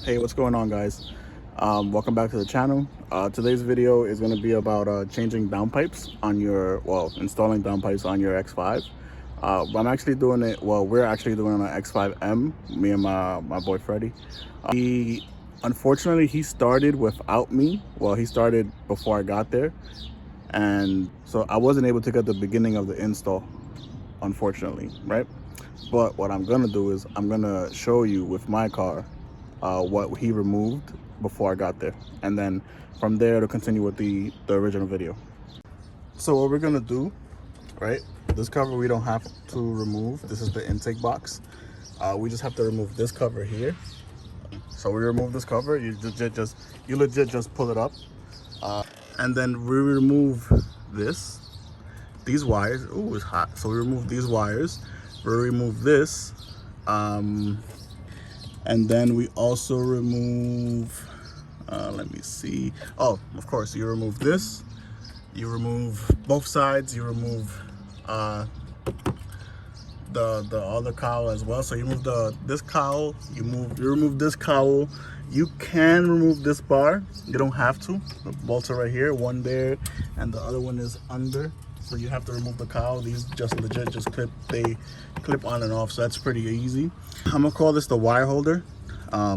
Hey, what's going on, guys? Welcome back to the channel. Today's video is going to be about changing downpipes on your, installing downpipes on your X5. I'm actually doing it, we're actually doing it on an X5M, me and my boy Freddie. Unfortunately, he started without me. Well, he started before I got there. And so I wasn't able to get the beginning of the install, unfortunately, right? But what I'm going to do is I'm going to show you with my car what he removed before I got there, and then from there to continue with the original video. So what we're gonna do, right, this cover we don't have to remove. This is the intake box. We just have to remove this cover here. So we remove this cover, you legit just pull it up, and then we remove these wires. Ooh, it's hot. So we remove these wires, we remove this, and then we also remove, let me see. Oh, of course, you remove this. You remove both sides. You remove the other cowl as well. So you remove this cowl. You remove this cowl. You can remove this bar. You don't have to. The bolts are right here. One there, and the other one is under. So you have to remove the cowl. These just legit just clip on and off, so that's pretty easy. I'm gonna call this the wire holder. I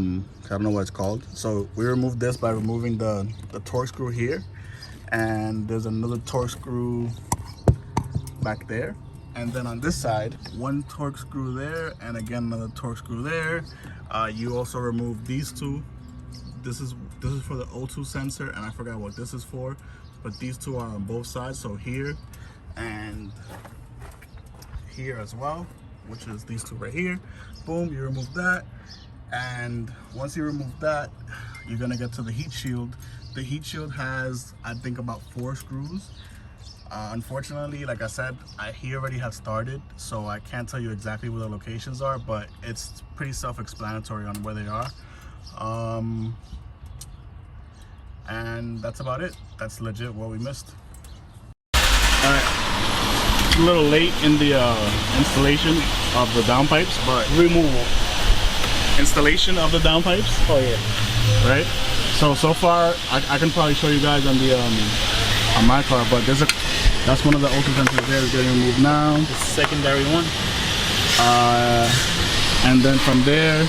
don't know what it's called. So we removed this by removing the torque screw here, and there's another torque screw back there, and then on this side one torque screw there, and again another torque screw there. You also remove these two. This is for the O2 sensor, and I forgot what this is for, but these two are on both sides, so here and here as well, which is these two right here. Boom, you remove that, and once you remove that, you're gonna get to the heat shield. The heat shield has, I think, about 4 screws. Unfortunately, like I said, he already had started, so I can't tell you exactly where the locations are, but it's pretty self-explanatory on where they are. And that's about it. That's legit what we missed. All right, a little late in the installation of the downpipes, but removal. Installation of the downpipes. Oh yeah. Right. So far, I can probably show you guys on the on my car, but that's one of the O2 sensors there is getting removed now. The secondary one. And then from there,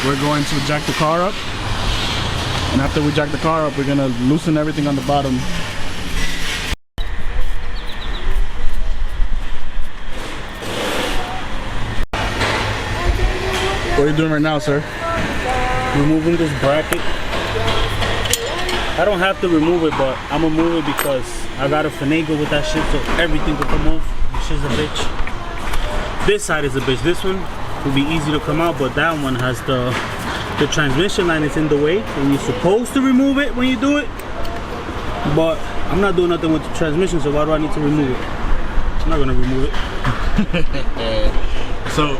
we're going to jack the car up. And after we jack the car up, we're gonna loosen everything on the bottom. What are you doing right now, sir? Removing this bracket. I don't have to remove it, but I'm gonna move it because I gotta finagle with that shit so everything can come off. This shit's a bitch. This side is a bitch. This one will be easy to come out, but that one has the transmission line is in the way, and you're supposed to remove it when you do it. But I'm not doing nothing with the transmission, so why do I need to remove it? I'm not gonna remove it. So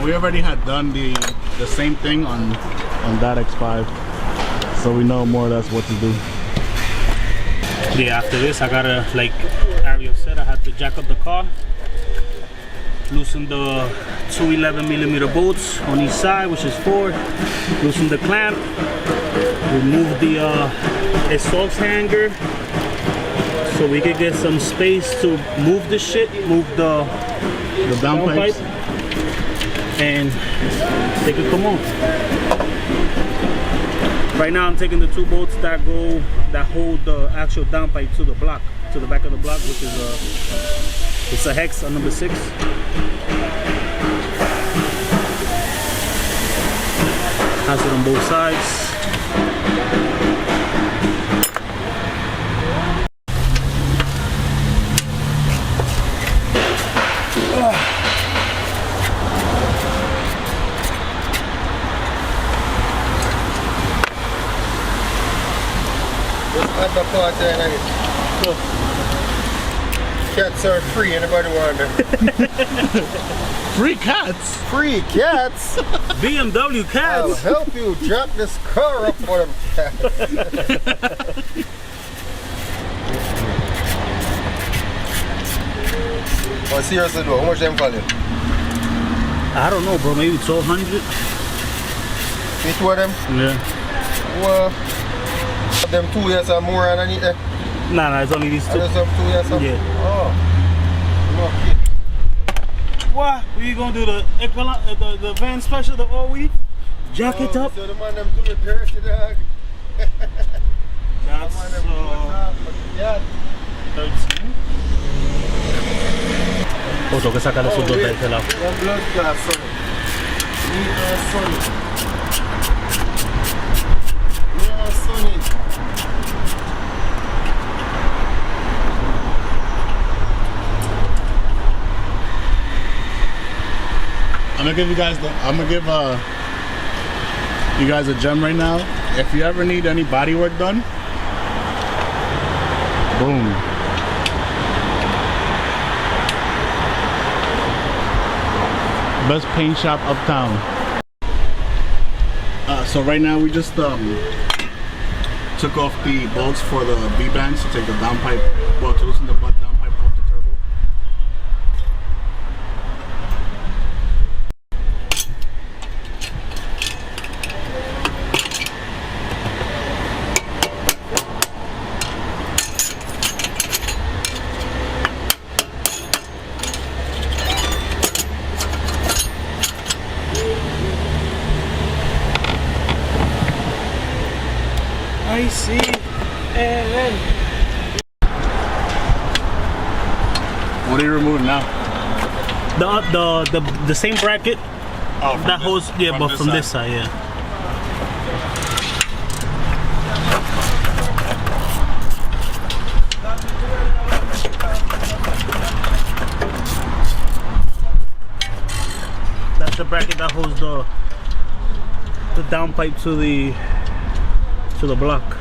we already had done the same thing on that X5, so we know more or less what to do. Yeah, after this I gotta, like Ariel said, I have to jack up the car, loosen the 2 11mm bolts on each side, which is 4, loosen the clamp, remove the exhaust hanger so we can get some space to move the shit, move the downpipe, and they can come on. Right now I'm taking the 2 bolts that hold the actual downpipe to the block, to the back of the block, which is it's a hex on number 6. Has it on both sides. Add the part there and it. Cats are free, anybody want them? Free cats? Free cats? BMW I'll cats! help you jack this car up for them cats. Well, seriously though, how much them value? I don't know, bro, maybe 1200. Which one of them? Yeah. Well, them 2 years or more underneath there. Nah, it's only these two. There's some 2 years or Yeah. Oh. Okay. What? We gonna do the van special, the all-week? Jack it up? So the man them do it dirty, dog. That's 13. Oh, tengo que sacarle esos dos de este lado. One blood class, son. Yeah, sonny. I'm gonna give you guys you guys a gem right now. If you ever need any body work done, boom. Best paint shop uptown. So right now we just took off the bolts for the V-bands to take the downpipe, well, to loosen the butt downpipe off the turbo. I see. And then What are you removing now? the same bracket Oh, that holds, yeah, but from this side, yeah. That's the bracket that holds the downpipe to the block.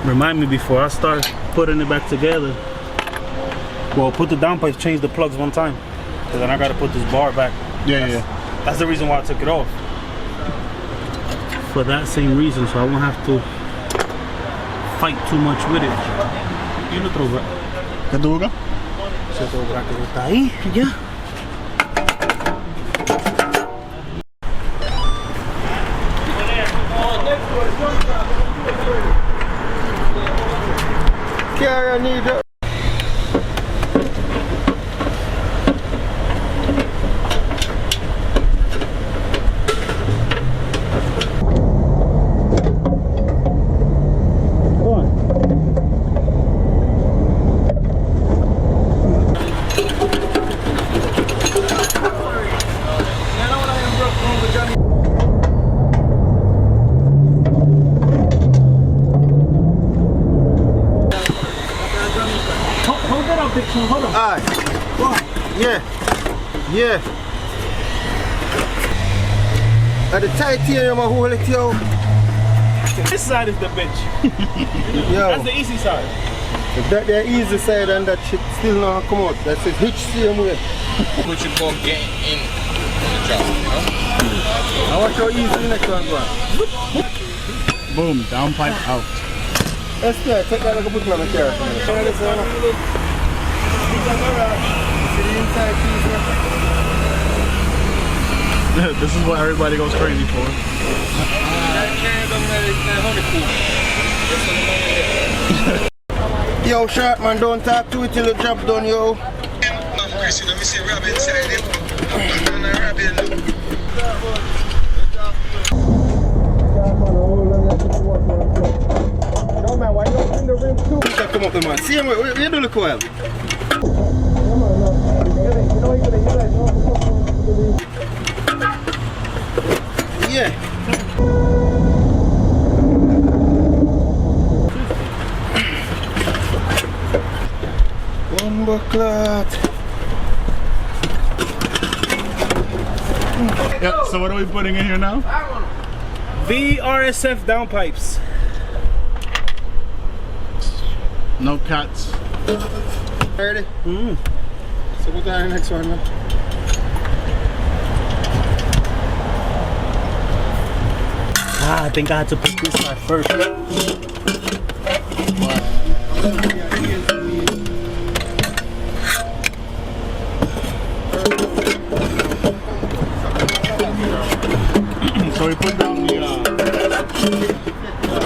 Remind me before I start putting it back together. Well, put the downpipes, change the plugs one time, because then I gotta put this bar back. Yeah. That's the reason why I took it off. For that same reason, so I won't have to fight too much with it. Y el otro ¿Qué tuvo acá? ese otro bracket está ahí, ya. Care I need it. Hold on. Aye. Yeah. Yeah. At the titanium, I hold it, yo. This side is the bitch. Yo. That's the easy side. If that the easy side and that shit still not come out. That's it. Hitch same way. Put your ball get in the job, you know? I watch how easy the next one go. Boom, downpipe out. Let's go. Take that like a put it on the car. This is what everybody goes crazy for. Yo, short man, don't talk to it till the job done, yo. Chris, let me see Robin inside him. No man, why you don't bring the rim too? Come up, man. See him, what you do the coil? Yeah. Bomba clot. Yep, so what are we putting in here now? VRSF downpipes. No cats. Ready? So what's the next one, man? I think I had to put this side first. we put down the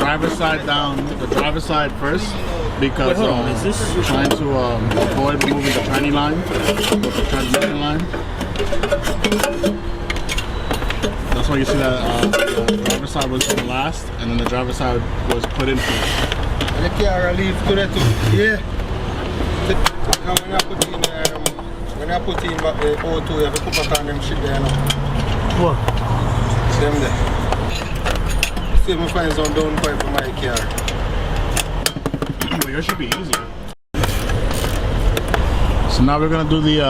driver's side down, the driver's side first, because is this trying to avoid removing the tranny line, the transmission line. That's why you see that the driver's side was the last, and then the driver's side was put in first. And the car leave to the two. Yeah. Now when I put in back the O2, you have to put back on them shit there now. What? Them there. See if I find some downpipe for my car. Well, yours should be easier. So now we're gonna do the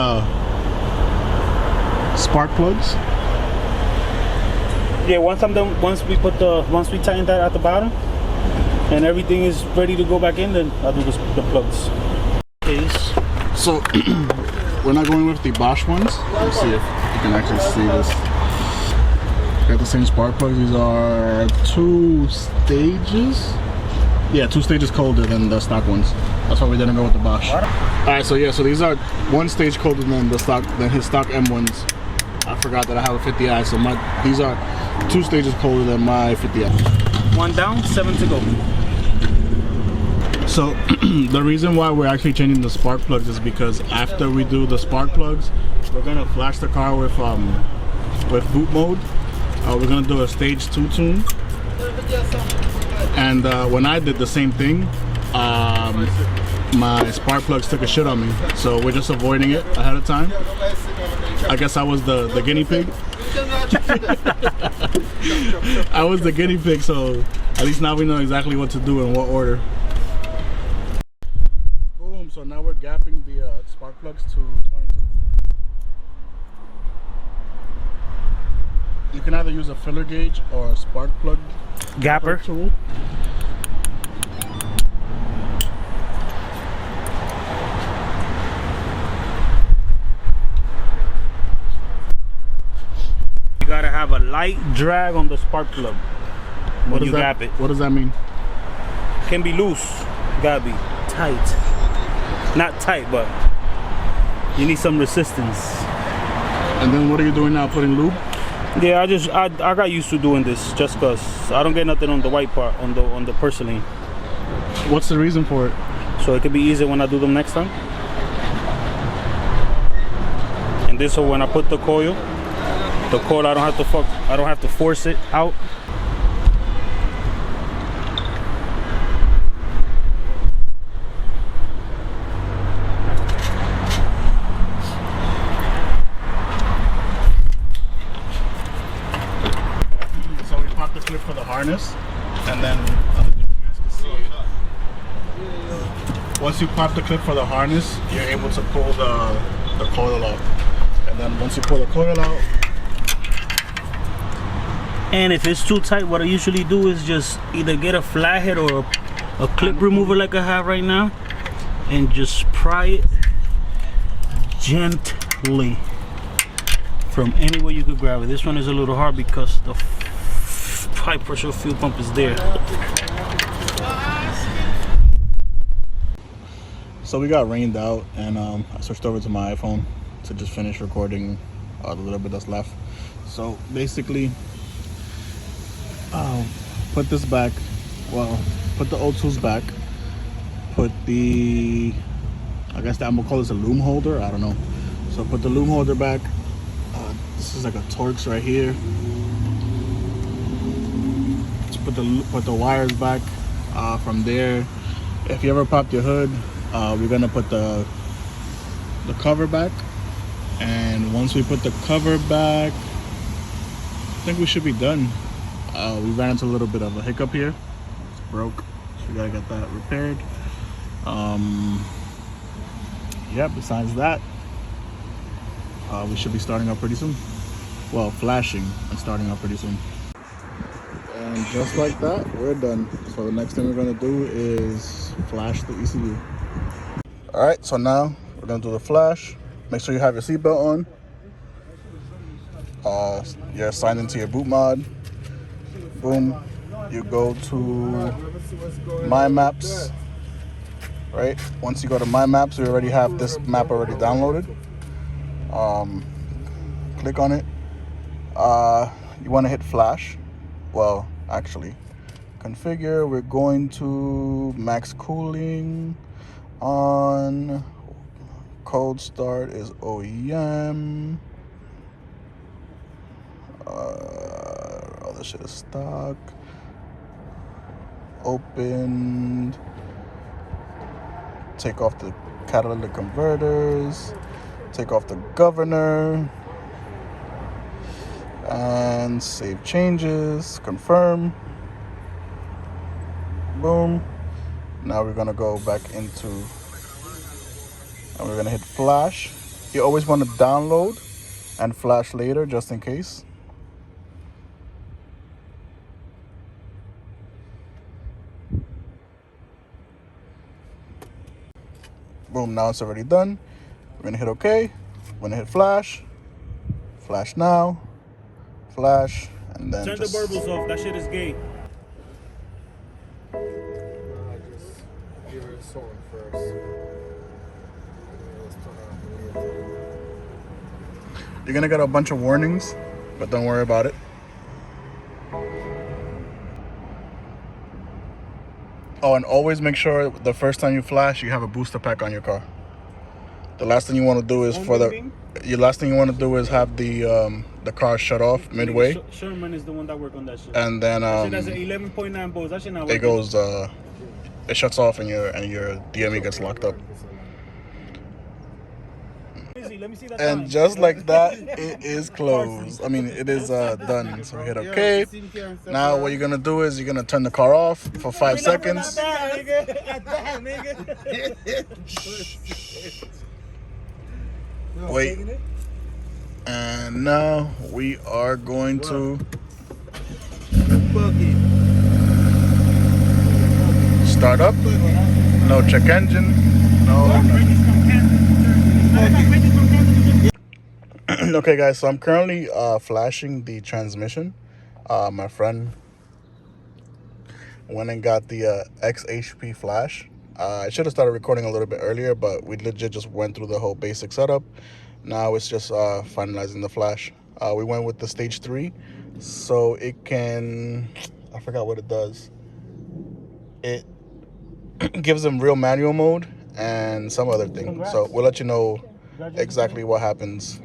spark plugs. Yeah, once I'm done, once we tighten that at the bottom, and everything is ready to go back in, then I'll do the plugs. So we're not going with the Bosch ones. Let's see if you can actually see this. Got the same spark plugs. These are 2 stages. Yeah, 2 stages colder than the stock ones. That's why we didn't go with the Bosch. Alright, so yeah, so these are 1 stage colder than his stock M ones. I forgot that I have a 50i, so these are 2 stages colder than my 50i. 1 down, 7 to go. So the reason why we're actually changing the spark plugs is because after we do the spark plugs, we're gonna flash the car with boot mode. We're gonna do a stage 2 tune. And when I did the same thing, my spark plugs took a shit on me. So we're just avoiding it ahead of time. I guess I was the guinea pig. I was the guinea pig, so at least now we know exactly what to do in what order. Boom, so now we're gapping the spark plugs to 22. You can either use a filler gauge or a spark plug Gapper tool. You gotta have a light drag on the spark plug when you gap it. What does that mean? Can be loose, gotta be tight. Not tight, but you need some resistance. And then what are you doing now? Putting lube? Yeah, I got used to doing this just cause I don't get nothing on the white part on the porcelain. What's the reason for it? So it could be easier when I do them next time. And this, so when I put the coil I don't have to force it out. So we pop the clip for the harness, and then you guys can see it. Once you pop the clip for the harness, you're able to pull the coil out. And then once you pull the coil out, And if it's too tight, what I usually do is just either get a flathead or a clip remover like I have right now, and just pry it gently from anywhere you could grab it. This one is a little hard because the high pressure fuel pump is there. so we got rained out, and I switched over to my iPhone to just finish recording the little bit that's left. So basically, put this back, well, put the O2s back, put the, I guess I'm gonna call this a loom holder, I don't know. So put the loom holder back. This is like a Torx right here. Let's put the wires back. From there, if you ever popped your hood, we're gonna put the cover back. And once we put the cover back, I think we should be done. We ran into a little bit of a hiccup here. It's broke, so we gotta get that repaired. Yeah, besides that, we should be starting up pretty soon. Well, flashing and starting up pretty soon. And just like that, we're done. So the next thing we're gonna do is flash the ECU. All right, so now we're gonna do the flash. Make sure you have your seatbelt on. You're signed into your boot mod. Boom. You go to My Maps. Right. Once you go to My Maps, we already have this map already downloaded. Click on it. You want to hit flash. well, actually, configure. We're going to max cooling on. Cold start is OEM. All this shit is stock. Opened. Take off the catalytic converters. Take off the governor. And save changes. Confirm. Boom. Now we're gonna go back into, and we're gonna hit flash. You always want to download and flash later just in case. Boom, now it's already done. We're gonna hit OK. We're gonna hit flash. Flash now. Flash. And then Turn just... the burbles off. That shit is gay. Just give it a sound first. You're gonna get a bunch of warnings, but don't worry about it. Oh, and always make sure the first time you flash, you have a booster pack on your car. The last thing you want to do is last thing you want to do is have the car shut off midway. Sherman is the one that worked on that shit. And then that shit has an 11.9 volts. That shit not it working. goes it shuts off and your DME gets locked up. Let me see that And time. just like that, it is closed. I mean, it is done. So we hit OK. Now what you're gonna do is you're gonna turn the car off for 5 seconds. Wait. And now we are going to start up. No check engine. No. Okay, guys. So I'm currently flashing the transmission. My friend went and got the XHP flash. I should have started recording a little bit earlier, but we legit just went through the whole basic setup. Now it's just finalizing the flash. We went with the stage 3, so it can, I forgot what it does. It gives them real manual mode and some other thing. So we'll let you know exactly what happens